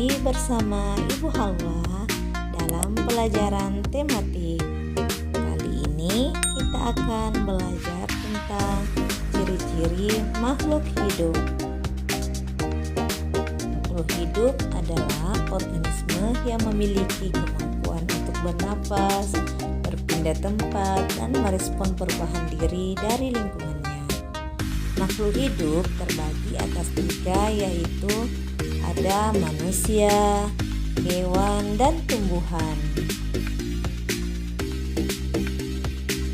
lagi bersama Ibu Hawa dalam pelajaran tematik. Kali ini kita akan belajar tentang ciri-ciri makhluk hidup. Makhluk hidup adalah organisme yang memiliki kemampuan untuk bernapas, berpindah tempat, dan merespon perubahan diri dari lingkungannya. Makhluk hidup terbagi atas 3, yaitu ada manusia, hewan, dan tumbuhan.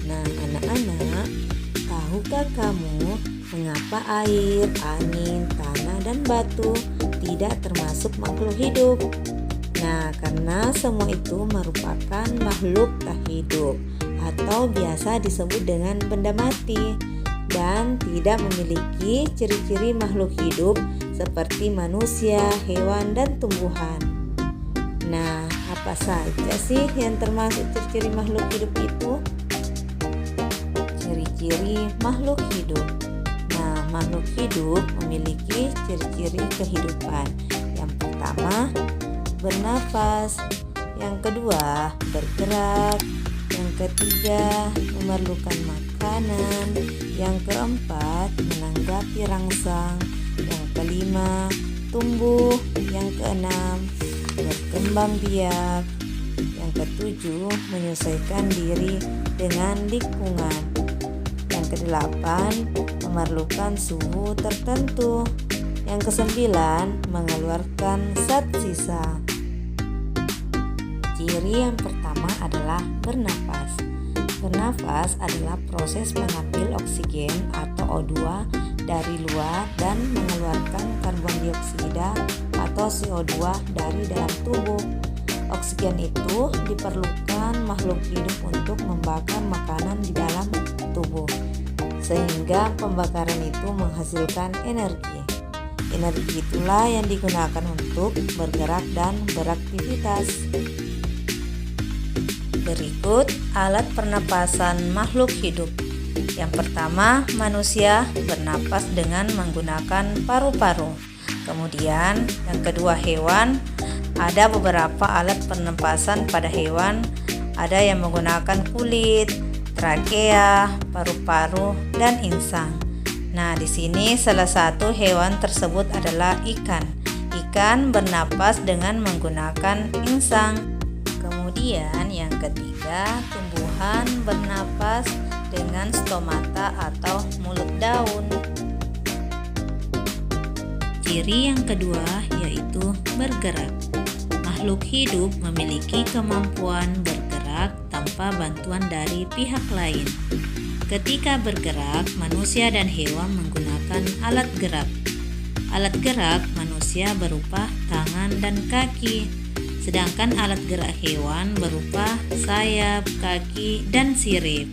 Nah, anak-anak, tahukah kamu mengapa air, angin, tanah, dan batu tidak termasuk makhluk hidup? Nah, karena semua itu merupakan makhluk tak hidup atau biasa disebut dengan benda mati dan tidak memiliki ciri-ciri makhluk hidup seperti manusia, hewan, dan tumbuhan. Nah, apa saja sih yang termasuk ciri-ciri makhluk hidup itu? Ciri-ciri makhluk hidup. Nah, makhluk hidup memiliki ciri-ciri kehidupan. Yang pertama, bernafas. Yang kedua, bergerak. Yang ketiga, memerlukan makanan. Yang keempat, menanggapi rangsang. Yang kelima, tumbuh. Yang keenam, berkembang biak. Yang ketujuh, menyesuaikan diri dengan lingkungan. Yang kedelapan, memerlukan suhu tertentu. Yang kesembilan, mengeluarkan zat sisa. Ciri yang pertama adalah bernafas. Bernafas adalah proses mengambil oksigen atau O2 dari luar dan mengeluarkan karbon dioksida atau CO2 dari dalam tubuh. Oksigen itu diperlukan makhluk hidup untuk membakar makanan di dalam tubuh, sehingga pembakaran itu menghasilkan energi. Energi itulah yang digunakan untuk bergerak dan beraktivitas. Berikut alat pernapasan makhluk hidup. Yang pertama, manusia bernapas dengan menggunakan paru-paru. Kemudian, yang kedua, hewan. Ada beberapa alat pernapasan pada hewan. Ada yang menggunakan kulit, trakea, paru-paru, dan insang. Nah, di sini salah satu hewan tersebut adalah ikan. Ikan bernapas dengan menggunakan insang. Kemudian yang ketiga, tumbuhan bernapas dengan stomata atau mulut daun. Ciri yang kedua yaitu bergerak. Makhluk hidup memiliki kemampuan bergerak tanpa bantuan dari pihak lain. Ketika bergerak, manusia dan hewan menggunakan alat gerak. Alat gerak manusia berupa tangan dan kaki, sedangkan alat gerak hewan berupa sayap, kaki, dan sirip.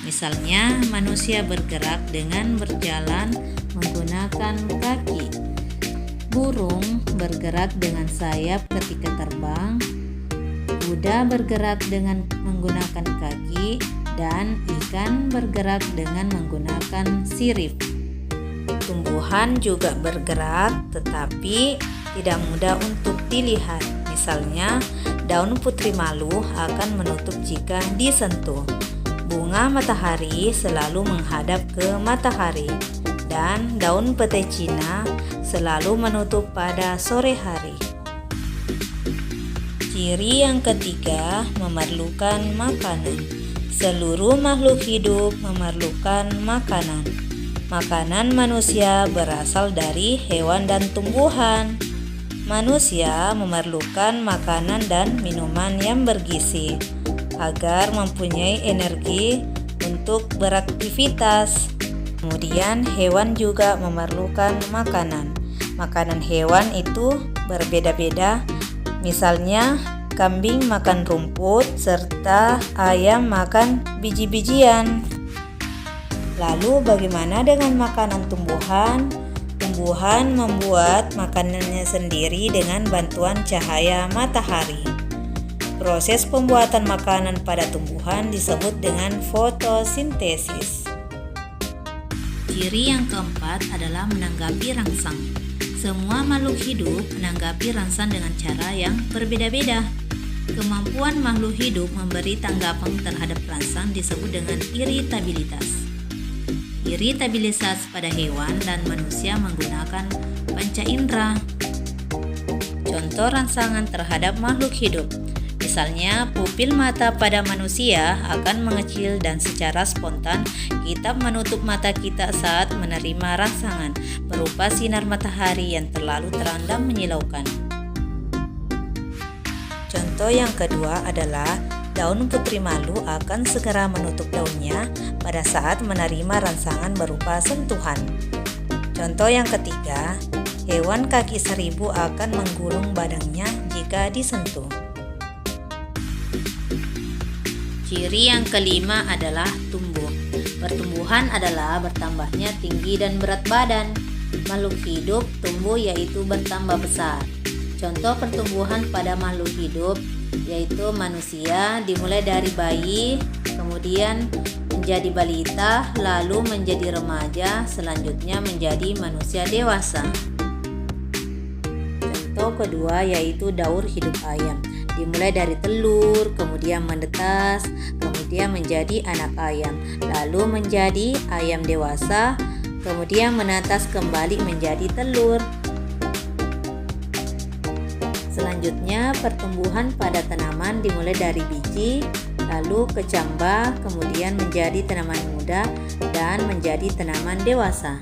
Misalnya, manusia bergerak dengan berjalan menggunakan kaki. Burung bergerak dengan sayap ketika terbang. Kuda bergerak dengan menggunakan kaki, dan ikan bergerak dengan menggunakan sirip. Tumbuhan juga bergerak, tetapi tidak mudah untuk dilihat. Misalnya, daun putri malu akan menutup jika disentuh. Bunga matahari selalu menghadap ke matahari, dan daun petai Cina selalu menutup pada sore hari. Ciri yang ketiga, memerlukan makanan. Seluruh makhluk hidup memerlukan makanan. Makanan manusia berasal dari hewan dan tumbuhan. Manusia memerlukan makanan dan minuman yang bergizi agar mempunyai energi untuk beraktivitas. Kemudian hewan juga memerlukan makanan. Makanan hewan itu berbeda-beda. Misalnya, kambing makan rumput serta ayam makan biji-bijian. Lalu bagaimana dengan makanan tumbuhan? Tumbuhan membuat makanannya sendiri dengan bantuan cahaya matahari. Proses pembuatan makanan pada tumbuhan disebut dengan fotosintesis. Ciri yang keempat adalah menanggapi rangsang. Semua makhluk hidup menanggapi rangsang dengan cara yang berbeda-beda. Kemampuan makhluk hidup memberi tanggapan terhadap rangsang disebut dengan iritabilitas. Iritabilitas pada hewan dan manusia menggunakan panca indera. Contoh rangsangan terhadap makhluk hidup. Misalnya, pupil mata pada manusia akan mengecil dan secara spontan kita menutup mata kita saat menerima rangsangan berupa sinar matahari yang terlalu terang dan menyilaukan. Contoh yang kedua adalah daun putri malu akan segera menutup daunnya pada saat menerima rangsangan berupa sentuhan. Contoh yang ketiga, hewan kaki seribu akan menggulung badannya jika disentuh. Ciri yang kelima adalah tumbuh. Pertumbuhan adalah bertambahnya tinggi dan berat badan. Makhluk hidup tumbuh yaitu bertambah besar. Contoh pertumbuhan pada makhluk hidup yaitu manusia dimulai dari bayi, kemudian menjadi balita, lalu menjadi remaja, selanjutnya menjadi manusia dewasa. Contoh kedua yaitu daur hidup ayam. Dimulai dari telur, kemudian menetas, kemudian menjadi anak ayam, lalu menjadi ayam dewasa, kemudian menetas kembali menjadi telur. Selanjutnya, pertumbuhan pada tanaman dimulai dari biji, lalu kecambah, kemudian menjadi tanaman muda, dan menjadi tanaman dewasa.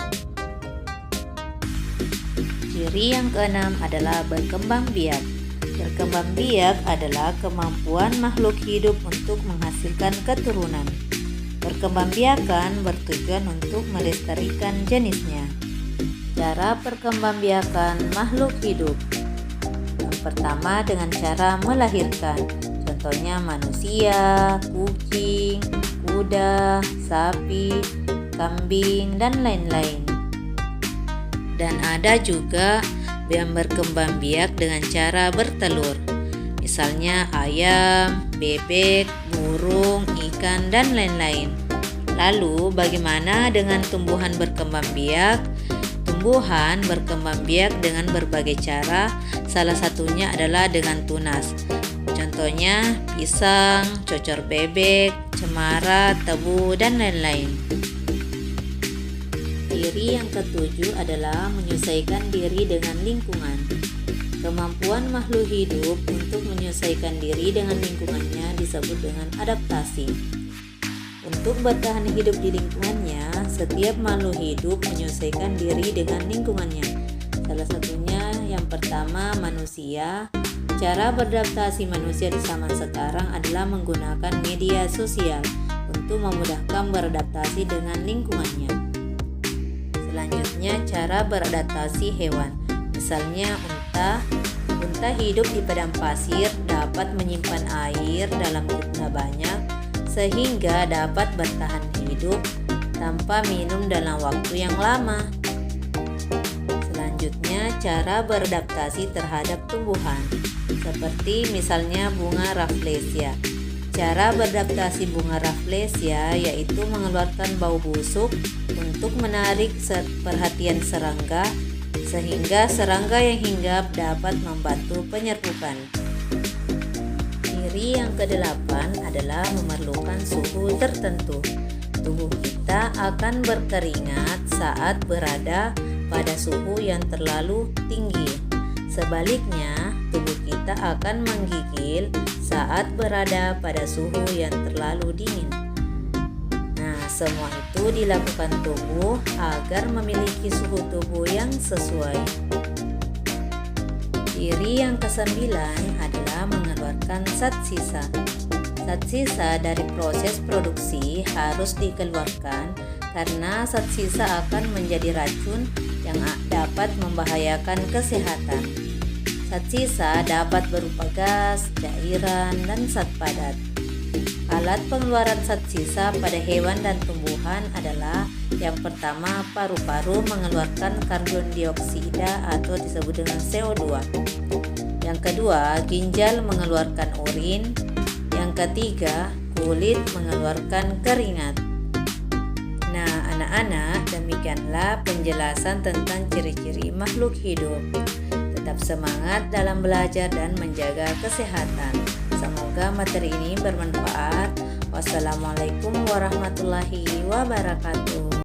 Ciri yang keenam adalah berkembang biak. Berkembang biak adalah kemampuan makhluk hidup untuk menghasilkan keturunan. Perkembangbiakan bertujuan untuk melestarikan jenisnya. Cara perkembangbiakan makhluk hidup. Pertama dengan cara melahirkan, contohnya manusia, kucing, kuda, sapi, kambing, dan lain-lain. Dan ada juga yang berkembang biak dengan cara bertelur, misalnya ayam, bebek, burung, ikan, dan lain-lain. Lalu bagaimana dengan tumbuhan berkembang biak? Tumbuhan berkembang biak dengan berbagai cara, salah satunya adalah dengan tunas. Contohnya pisang, cocor bebek, cemara, tebu, dan lain-lain. Ciri yang ketujuh adalah menyesuaikan diri dengan lingkungan. Kemampuan makhluk hidup untuk menyesuaikan diri dengan lingkungannya disebut dengan adaptasi. Untuk bertahan hidup di lingkungannya, setiap makhluk hidup menyesuaikan diri dengan lingkungannya. Salah satunya yang pertama manusia. Cara beradaptasi manusia di zaman sekarang adalah menggunakan media sosial untuk memudahkan beradaptasi dengan lingkungannya. Selanjutnya cara beradaptasi hewan. Misalnya unta. Unta hidup di padang pasir, dapat menyimpan air dalam jumlah banyak sehingga dapat bertahan hidup tanpa minum dalam waktu yang lama. Selanjutnya cara beradaptasi terhadap tumbuhan, seperti misalnya bunga Rafflesia. Cara beradaptasi bunga Rafflesia yaitu mengeluarkan bau busuk untuk menarik perhatian serangga, sehingga serangga yang hinggap dapat membantu penyerbukan. Ciri yang kedelapan adalah memerlukan suhu tertentu. Tubuh kita akan berkeringat saat berada pada suhu yang terlalu tinggi. Sebaliknya, tubuh kita akan menggigil saat berada pada suhu yang terlalu dingin. Nah, semua itu dilakukan tubuh agar memiliki suhu tubuh yang sesuai. Ciri yang kesembilan adalah mengeluarkan zat sisa. Zat sisa dari proses produksi harus dikeluarkan karena zat sisa akan menjadi racun yang dapat membahayakan kesehatan. Zat sisa dapat berupa gas, cairan, dan zat padat. Alat pengeluaran zat sisa pada hewan dan tumbuhan adalah yang pertama, paru-paru mengeluarkan karbon dioksida atau disebut dengan CO2. Yang kedua, ginjal mengeluarkan urin. Yang ketiga, kulit mengeluarkan keringat. Nah, anak-anak, demikianlah penjelasan tentang ciri-ciri makhluk hidup. Tetap semangat dalam belajar dan menjaga kesehatan. Semoga materi ini bermanfaat. Wassalamualaikum warahmatullahi wabarakatuh.